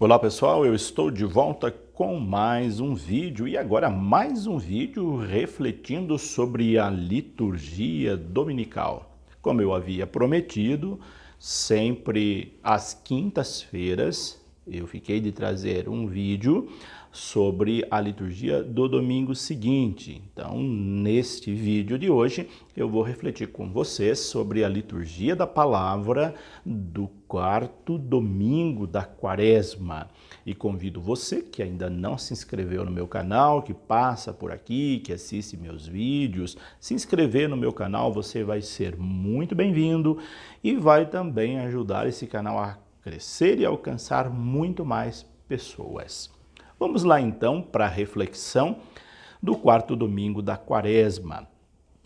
Olá pessoal, eu estou de volta com mais um vídeo e agora mais um vídeo refletindo sobre a liturgia dominical. Como eu havia prometido, sempre às quintas-feiras eu fiquei de trazer um vídeo sobre a liturgia do domingo seguinte. Então, neste vídeo de hoje, eu vou refletir com vocês sobre a liturgia da palavra do quarto domingo da Quaresma. E convido você que ainda não se inscreveu no meu canal, que passa por aqui, que assiste meus vídeos, se inscrever no meu canal, você vai ser muito bem-vindo e vai também ajudar esse canal a crescer e alcançar muito mais pessoas. Vamos lá então para a reflexão do quarto domingo da Quaresma.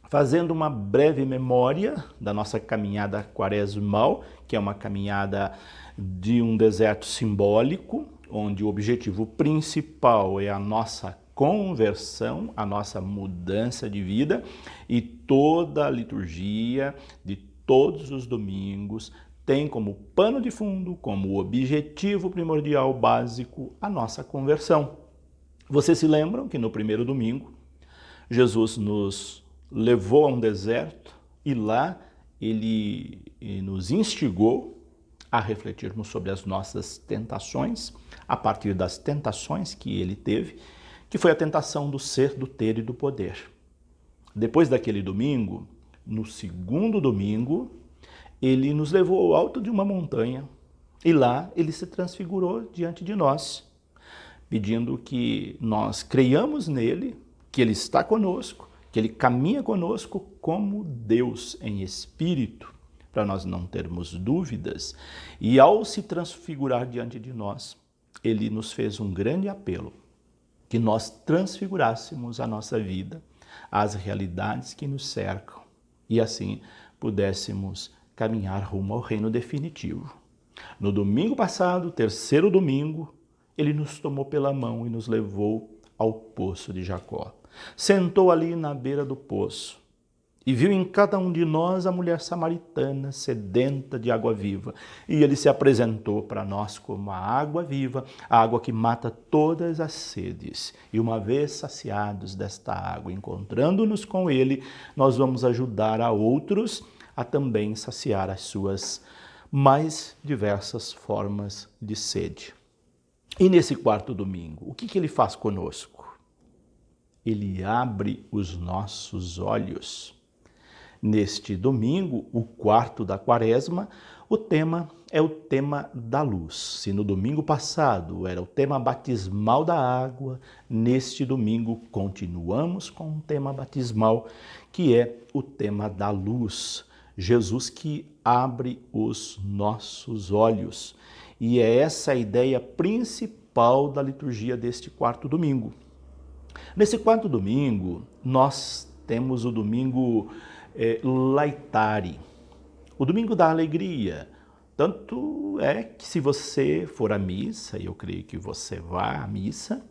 Fazendo uma breve memória da nossa caminhada quaresmal, que é uma caminhada de um deserto simbólico, onde o objetivo principal é a nossa conversão, a nossa mudança de vida, e toda a liturgia de todos os domingos tem como pano de fundo, como objetivo primordial básico, a nossa conversão. Vocês se lembram que no primeiro domingo, Jesus nos levou a um deserto e lá ele nos instigou a refletirmos sobre as nossas tentações, a partir das tentações que ele teve, que foi a tentação do ser, do ter e do poder. Depois daquele domingo, no segundo domingo, ele nos levou ao alto de uma montanha e lá ele se transfigurou diante de nós, pedindo que nós creiamos nele, que ele está conosco, que ele caminha conosco como Deus em espírito, para nós não termos dúvidas. E ao se transfigurar diante de nós, ele nos fez um grande apelo, que nós transfigurássemos a nossa vida, as realidades que nos cercam, e assim pudéssemos caminhar rumo ao reino definitivo. No domingo passado, terceiro domingo, ele nos tomou pela mão e nos levou ao poço de Jacó. Sentou ali na beira do poço e viu em cada um de nós a mulher samaritana sedenta de água viva. E ele se apresentou para nós como a água viva, a água que mata todas as sedes. E uma vez saciados desta água, encontrando-nos com ele, nós vamos ajudar a outros a também saciar as suas mais diversas formas de sede. E nesse quarto domingo, o que ele faz conosco? Ele abre os nossos olhos. Neste domingo, o quarto da Quaresma, o tema é o tema da luz. Se no domingo passado era o tema batismal da água, neste domingo continuamos com o tema batismal, que é o tema da luz. Jesus que abre os nossos olhos. E é essa a ideia principal da liturgia deste quarto domingo. Nesse quarto domingo, nós temos o domingo Laetare, o domingo da alegria. Tanto é que se você for à missa, e eu creio que você vá à missa,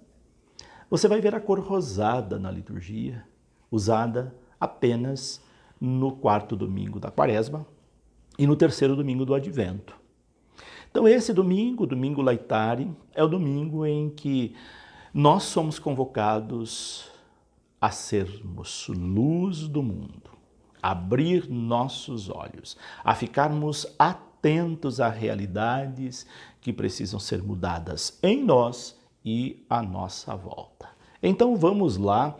você vai ver a cor rosada na liturgia, usada apenas no quarto domingo da Quaresma e no terceiro domingo do Advento. Então esse domingo, o domingo Laetare, é o domingo em que nós somos convocados a sermos luz do mundo, a abrir nossos olhos, a ficarmos atentos a realidades que precisam ser mudadas em nós e à nossa volta. Então vamos lá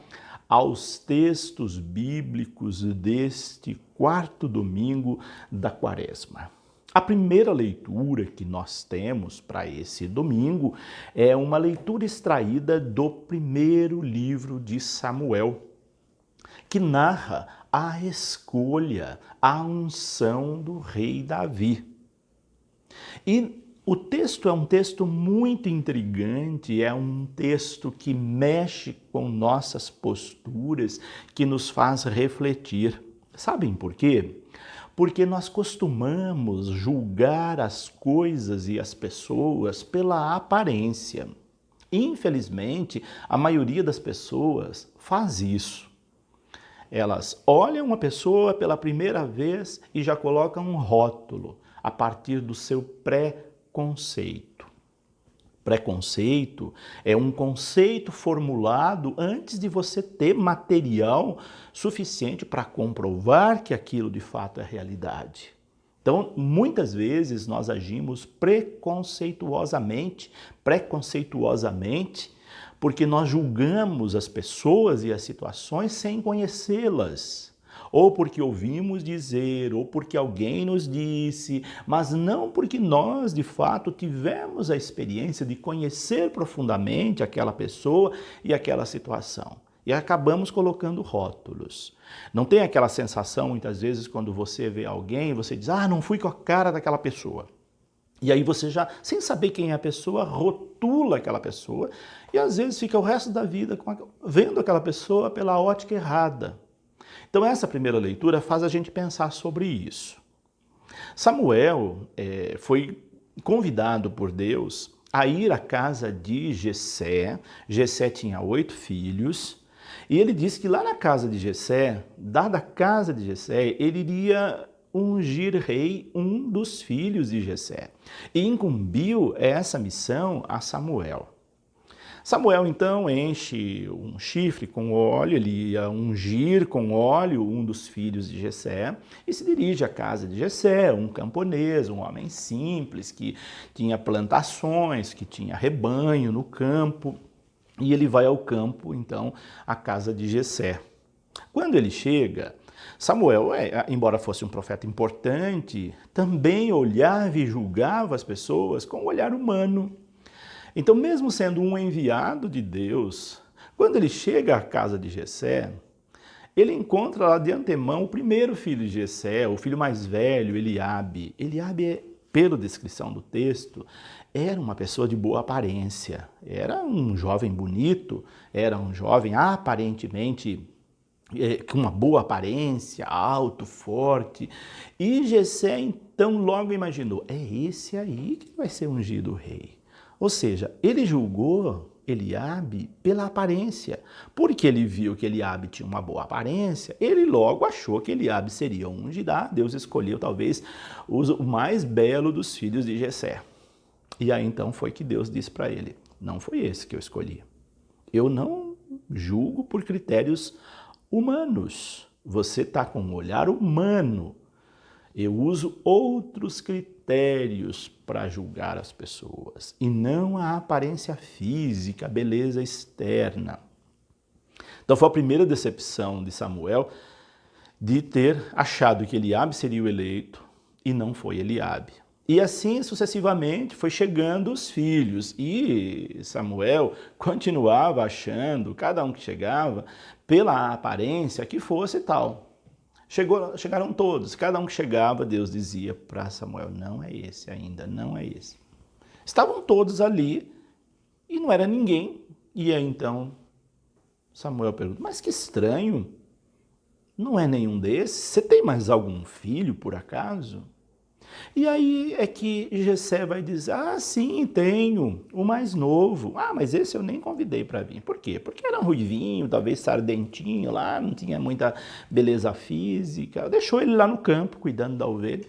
aos textos bíblicos deste quarto domingo da Quaresma. A primeira leitura que nós temos para esse domingo é uma leitura extraída do primeiro livro de Samuel, que narra a escolha, a unção do rei Davi. E o texto é um texto muito intrigante, é um texto que mexe com nossas posturas, que nos faz refletir. Sabem por quê? Porque nós costumamos julgar as coisas e as pessoas pela aparência. Infelizmente, a maioria das pessoas faz isso. Elas olham uma pessoa pela primeira vez e já colocam um rótulo a partir do seu pré-conceito. Preconceito é um conceito formulado antes de você ter material suficiente para comprovar que aquilo de fato é realidade. Então, muitas vezes nós agimos preconceituosamente, porque nós julgamos as pessoas e as situações sem conhecê-las. Ou porque ouvimos dizer, ou porque alguém nos disse, mas não porque nós, de fato, tivemos a experiência de conhecer profundamente aquela pessoa e aquela situação. E acabamos colocando rótulos. Não tem aquela sensação, muitas vezes, quando você vê alguém, você diz, não fui com a cara daquela pessoa. E aí você já, sem saber quem é a pessoa, rotula aquela pessoa e às vezes fica o resto da vida vendo aquela pessoa pela ótica errada. Então essa primeira leitura faz a gente pensar sobre isso. Samuel foi convidado por Deus a ir à casa de Jessé. Jessé tinha 8 filhos e ele disse que lá na casa de Jessé, dada a casa de Jessé, ele iria ungir rei um dos filhos de Jessé e incumbiu essa missão a Samuel. Samuel, então, enche um chifre com óleo, ele ia ungir com óleo um dos filhos de Jessé e se dirige à casa de Jessé, um camponês, um homem simples, que tinha plantações, que tinha rebanho no campo, e ele vai ao campo, então, à casa de Jessé. Quando ele chega, Samuel, embora fosse um profeta importante, também olhava e julgava as pessoas com um olhar humano. Então, mesmo sendo um enviado de Deus, quando ele chega à casa de Jessé, ele encontra lá de antemão o primeiro filho de Jessé, o filho mais velho, Eliabe. Eliabe, pela descrição do texto, era uma pessoa de boa aparência. Era um jovem bonito, era um jovem aparentemente com uma boa aparência, alto, forte. E Jessé, então, logo imaginou, é esse aí que vai ser ungido rei. Ou seja, ele julgou Eliabe pela aparência. Porque ele viu que Eliabe tinha uma boa aparência, ele logo achou que Eliabe seria um ungido. Deus escolheu talvez o mais belo dos filhos de Jessé. E aí então foi que Deus disse para ele, não foi esse que eu escolhi. Eu não julgo por critérios humanos. Você está com um olhar humano. Eu uso outros critérios para julgar as pessoas e não a aparência física, a beleza externa. Então foi a primeira decepção de Samuel de ter achado que Eliabe seria o eleito e não foi Eliabe. E assim sucessivamente foi chegando os filhos e Samuel continuava achando, cada um que chegava, pela aparência que fosse tal. Chegaram todos, cada um que chegava, Deus dizia para Samuel, não é esse ainda, não é esse. Estavam todos ali e não era ninguém. E aí então Samuel pergunta, mas que estranho, não é nenhum desses? Você tem mais algum filho por acaso? E aí é que Jessé vai dizer, sim, tenho, o mais novo. Mas esse eu nem convidei para vir. Por quê? Porque era um ruivinho, talvez sardentinho lá, não tinha muita beleza física. Deixou ele lá no campo, cuidando da ovelha,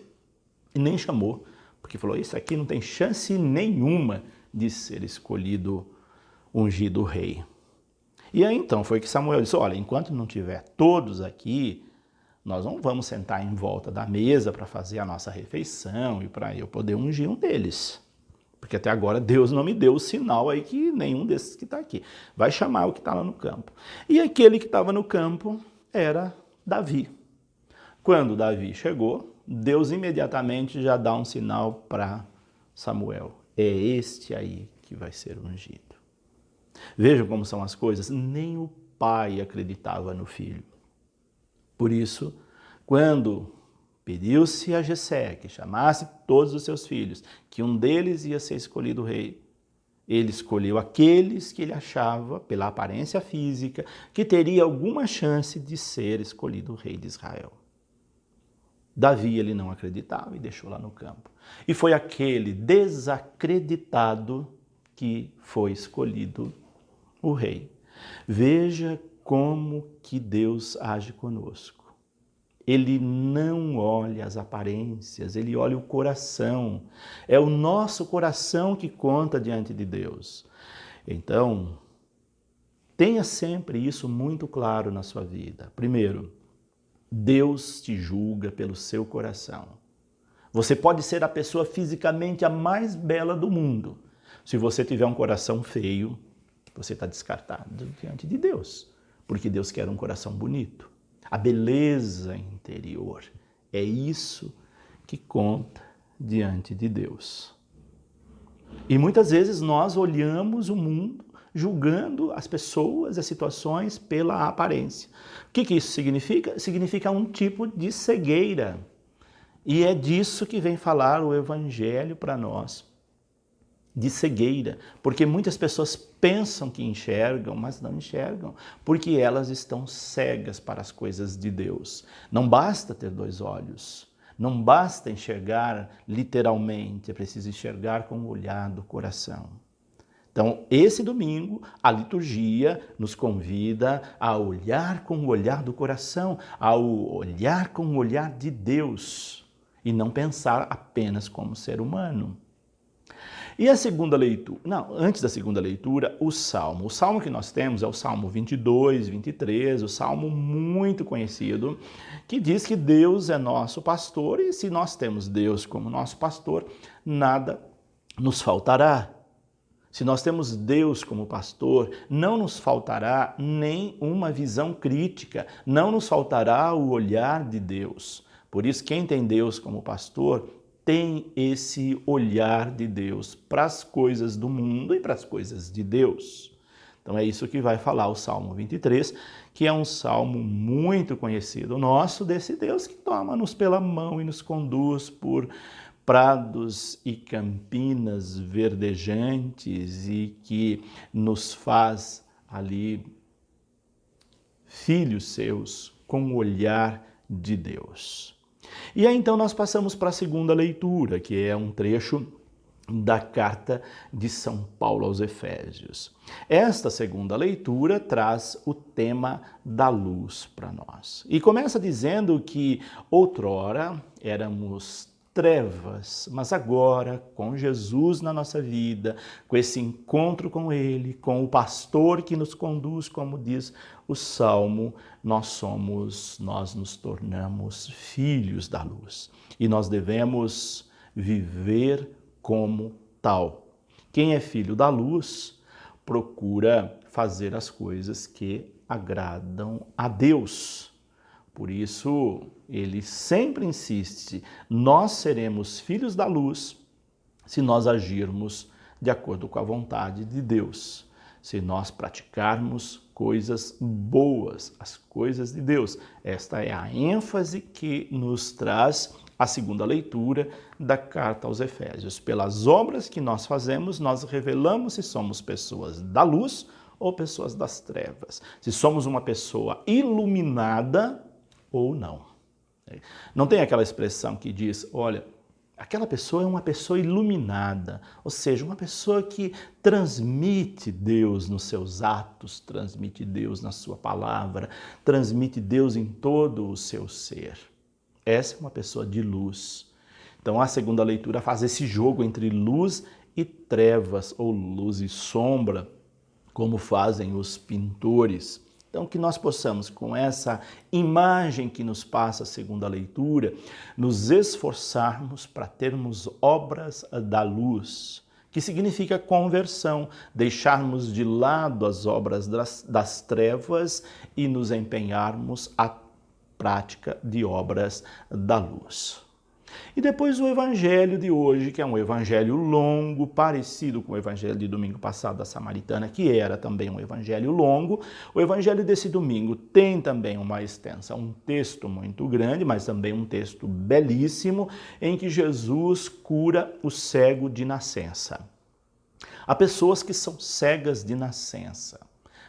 e nem chamou, porque falou, isso aqui não tem chance nenhuma de ser escolhido, ungido rei. E aí então foi que Samuel disse, olha, enquanto não tiver todos aqui, nós não vamos sentar em volta da mesa para fazer a nossa refeição e para eu poder ungir um deles. Porque até agora Deus não me deu o sinal aí que nenhum desses que está aqui. Vai chamar o que está lá no campo. E aquele que estava no campo era Davi. Quando Davi chegou, Deus imediatamente já dá um sinal para Samuel. É este aí que vai ser ungido. Vejam como são as coisas. Nem o pai acreditava no filho. Por isso, quando pediu-se a Jessé que chamasse todos os seus filhos, que um deles ia ser escolhido rei, ele escolheu aqueles que ele achava, pela aparência física, que teria alguma chance de ser escolhido rei de Israel. Davi ele não acreditava e deixou lá no campo. E foi aquele desacreditado que foi escolhido o rei. Veja como que Deus age conosco. Ele não olha as aparências, ele olha o coração. É o nosso coração que conta diante de Deus. Então, tenha sempre isso muito claro na sua vida. Primeiro, Deus te julga pelo seu coração. Você pode ser a pessoa fisicamente a mais bela do mundo. Se você tiver um coração feio, você está descartado diante de Deus, porque Deus quer um coração bonito. A beleza interior é isso que conta diante de Deus. E muitas vezes nós olhamos o mundo julgando as pessoas, as situações pela aparência. O que isso significa? Significa um tipo de cegueira. E é disso que vem falar o Evangelho para nós, de cegueira, porque muitas pessoas pensam que enxergam, mas não enxergam, porque elas estão cegas para as coisas de Deus. Não basta ter dois olhos, não basta enxergar literalmente, é preciso enxergar com o olhar do coração. Então, esse domingo, a liturgia nos convida a olhar com o olhar do coração, a olhar com o olhar de Deus, e não pensar apenas como ser humano. E a segunda leitura? Não, antes da segunda leitura, o Salmo. O Salmo que nós temos é o Salmo 22, 23, o Salmo muito conhecido, que diz que Deus é nosso pastor e se nós temos Deus como nosso pastor, nada nos faltará. Se nós temos Deus como pastor, não nos faltará nem uma visão crítica, não nos faltará o olhar de Deus. Por isso, quem tem Deus como pastor tem esse olhar de Deus para as coisas do mundo e para as coisas de Deus. Então é isso que vai falar o Salmo 23, que é um salmo muito conhecido nosso, desse Deus que toma-nos pela mão e nos conduz por prados e campinas verdejantes e que nos faz ali filhos seus com o olhar de Deus. E aí então nós passamos para a segunda leitura, que é um trecho da carta de São Paulo aos Efésios. Esta segunda leitura traz o tema da luz para nós. E começa dizendo que outrora éramos trevas, mas agora, com Jesus na nossa vida, com esse encontro com Ele, com o pastor que nos conduz, como diz o Salmo, nós nos tornamos filhos da luz. E nós devemos viver como tal. Quem é filho da luz procura fazer as coisas que agradam a Deus. Por isso, ele sempre insiste, nós seremos filhos da luz se nós agirmos de acordo com a vontade de Deus, se nós praticarmos coisas boas, as coisas de Deus. Esta é a ênfase que nos traz a segunda leitura da carta aos Efésios. Pelas obras que nós fazemos, nós revelamos se somos pessoas da luz ou pessoas das trevas, se somos uma pessoa iluminada ou não. Não tem aquela expressão que diz, olha, aquela pessoa é uma pessoa iluminada, ou seja, uma pessoa que transmite Deus nos seus atos, transmite Deus na sua palavra, transmite Deus em todo o seu ser. Essa é uma pessoa de luz. Então a segunda leitura faz esse jogo entre luz e trevas, ou luz e sombra, como fazem os pintores. Então, que nós possamos, com essa imagem que nos passa a segunda leitura, nos esforçarmos para termos obras da luz, que significa conversão, deixarmos de lado as obras das trevas e nos empenharmos à prática de obras da luz. E depois o evangelho de hoje, que é um evangelho longo, parecido com o evangelho de domingo passado da Samaritana, que era também um evangelho longo. O evangelho desse domingo tem também uma extensão, um texto muito grande, mas também um texto belíssimo, em que Jesus cura o cego de nascença. Há pessoas que são cegas de nascença.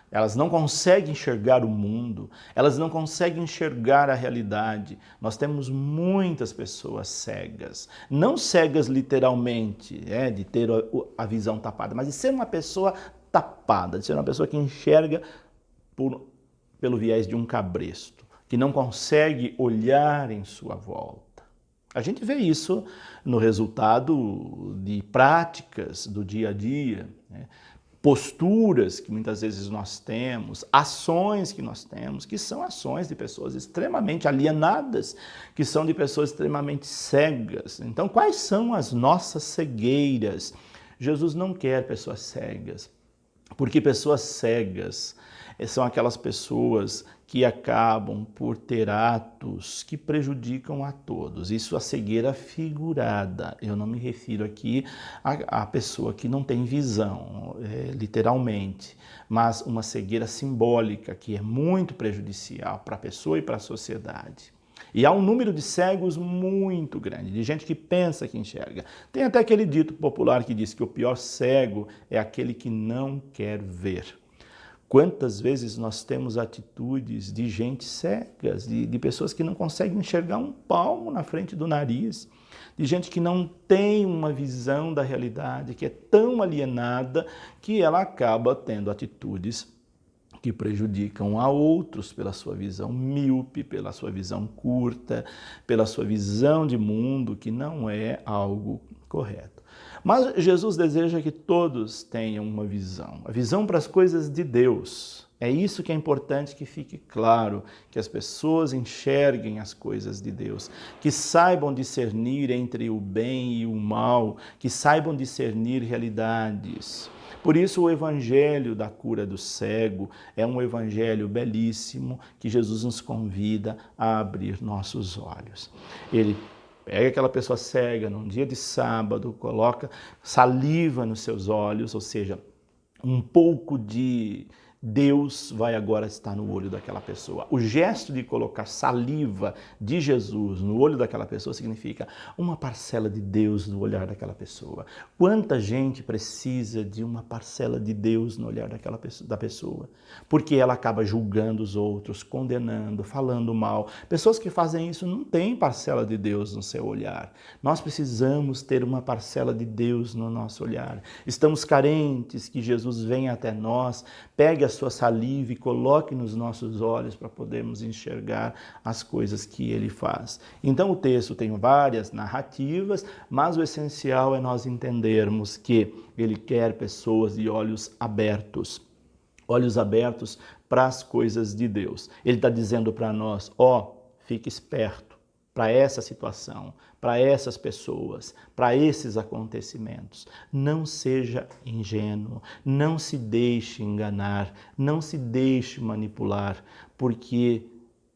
Elas não conseguem enxergar o mundo, elas não conseguem enxergar a realidade. Nós temos muitas pessoas cegas, não cegas literalmente, de ter a visão tapada, mas de ser uma pessoa tapada, de ser uma pessoa que enxerga pelo viés de um cabresto, que não consegue olhar em sua volta. A gente vê isso no resultado de práticas do dia a dia, né? Posturas que muitas vezes nós temos, ações que nós temos, que são ações de pessoas extremamente alienadas, que são de pessoas extremamente cegas. Então, quais são as nossas cegueiras? Jesus não quer pessoas cegas, porque pessoas cegas são aquelas pessoas que acabam por ter atos que prejudicam a todos. Isso é a cegueira figurada. Eu não me refiro aqui à pessoa que não tem visão, literalmente, mas uma cegueira simbólica que é muito prejudicial para a pessoa e para a sociedade. E há um número de cegos muito grande, de gente que pensa que enxerga. Tem até aquele dito popular que diz que o pior cego é aquele que não quer ver. Quantas vezes nós temos atitudes de gente cegas, de pessoas que não conseguem enxergar um palmo na frente do nariz, de gente que não tem uma visão da realidade, que é tão alienada que ela acaba tendo atitudes que prejudicam a outros pela sua visão míope, pela sua visão curta, pela sua visão de mundo, que não é algo correto. Mas Jesus deseja que todos tenham uma visão, a visão para as coisas de Deus. É isso que é importante que fique claro, que as pessoas enxerguem as coisas de Deus, que saibam discernir entre o bem e o mal, que saibam discernir realidades. Por isso o evangelho da cura do cego é um evangelho belíssimo que Jesus nos convida a abrir nossos olhos. Ele pega aquela pessoa cega num dia de sábado, coloca saliva nos seus olhos, ou seja, um pouco de Deus vai agora estar no olho daquela pessoa. O gesto de colocar saliva de Jesus no olho daquela pessoa significa uma parcela de Deus no olhar daquela pessoa. Quanta gente precisa de uma parcela de Deus no olhar da pessoa? Porque ela acaba julgando os outros, condenando, falando mal. Pessoas que fazem isso não têm parcela de Deus no seu olhar. Nós precisamos ter uma parcela de Deus no nosso olhar. Estamos carentes que Jesus venha até nós, pegue a sua saliva e coloque nos nossos olhos para podermos enxergar as coisas que ele faz. Então o texto tem várias narrativas, mas o essencial é nós entendermos que ele quer pessoas de olhos abertos para as coisas de Deus. Ele está dizendo para nós, fique esperto para essa situação, para essas pessoas, para esses acontecimentos. Não seja ingênuo, não se deixe enganar, não se deixe manipular, porque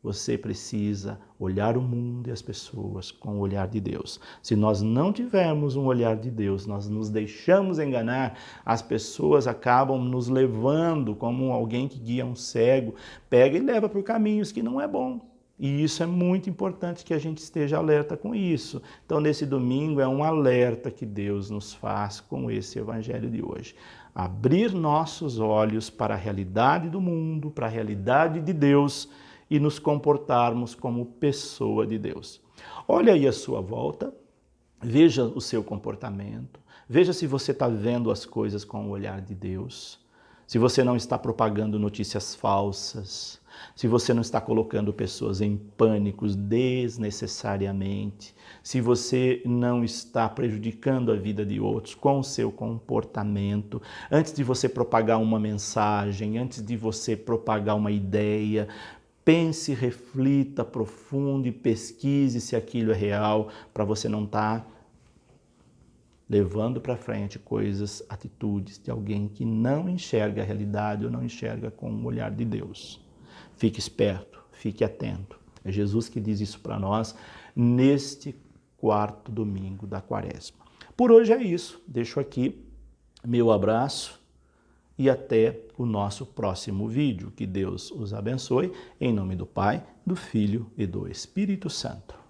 você precisa olhar o mundo e as pessoas com o olhar de Deus. Se nós não tivermos um olhar de Deus, nós nos deixamos enganar, as pessoas acabam nos levando como alguém que guia um cego, pega e leva por caminhos que não é bom. E isso é muito importante que a gente esteja alerta com isso. Então, nesse domingo, é um alerta que Deus nos faz com esse evangelho de hoje. Abrir nossos olhos para a realidade do mundo, para a realidade de Deus e nos comportarmos como pessoa de Deus. Olha aí a sua volta, veja o seu comportamento, veja se você está vendo as coisas com o olhar de Deus, se você não está propagando notícias falsas, se você não está colocando pessoas em pânicos desnecessariamente, se você não está prejudicando a vida de outros com o seu comportamento, antes de você propagar uma mensagem, antes de você propagar uma ideia, pense, reflita, aprofunde, pesquise se aquilo é real, para você não estar levando para frente coisas, atitudes de alguém que não enxerga a realidade ou não enxerga com o olhar de Deus. Fique esperto, fique atento. É Jesus que diz isso para nós neste quarto domingo da Quaresma. Por hoje é isso. Deixo aqui meu abraço e até o nosso próximo vídeo. Que Deus os abençoe. Em nome do Pai, do Filho e do Espírito Santo.